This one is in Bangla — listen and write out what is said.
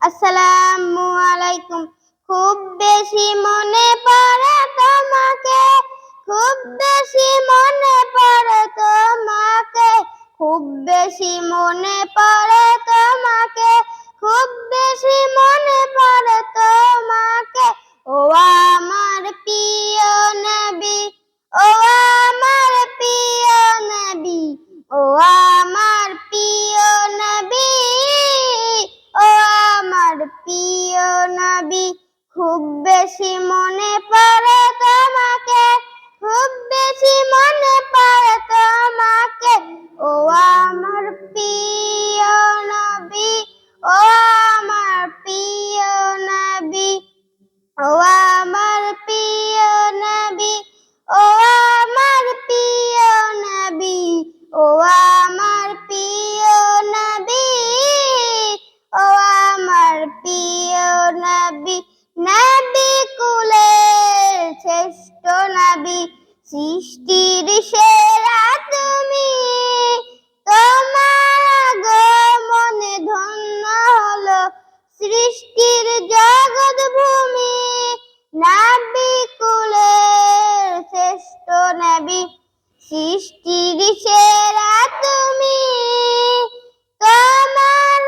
আসসালামু আলাইকুম। খুব বেশি মনে পড়ে তোমাকে, খুব বেশি মনে পড়ে তোমাকে, খুব বেশি মনে পড়ে তোমাকে, খুব বেশি মনে পড়ে তোমাকে। ও আমার প্রিয় নবী, ও আমার প্রিয় নবী, ও আমার প্রিয় নবী, ও আমার প্রিয় নবী। খুব বেশি মনে পড়ে তোমাকে, খুব বেশি মনে পড়ে তোমাকে। ও আমার প্রিয় নবী, ও আমার প্রিয় নবী, ও আমার প্রিয় নবী, ও আমার প্রিয় নবী, ও আমার প্রিয় নবী, ও আমার প্রিয় নবী। নবী কুলের শ্রেষ্ঠ নবী, সৃষ্টির সেরা তুমি। তোমার আগমনে ধন্য হলো সৃষ্টির জগৎ ভূমি। নবী কুলের শ্রেষ্ঠ নবী, সৃষ্টির সেরা তুমি। তোমার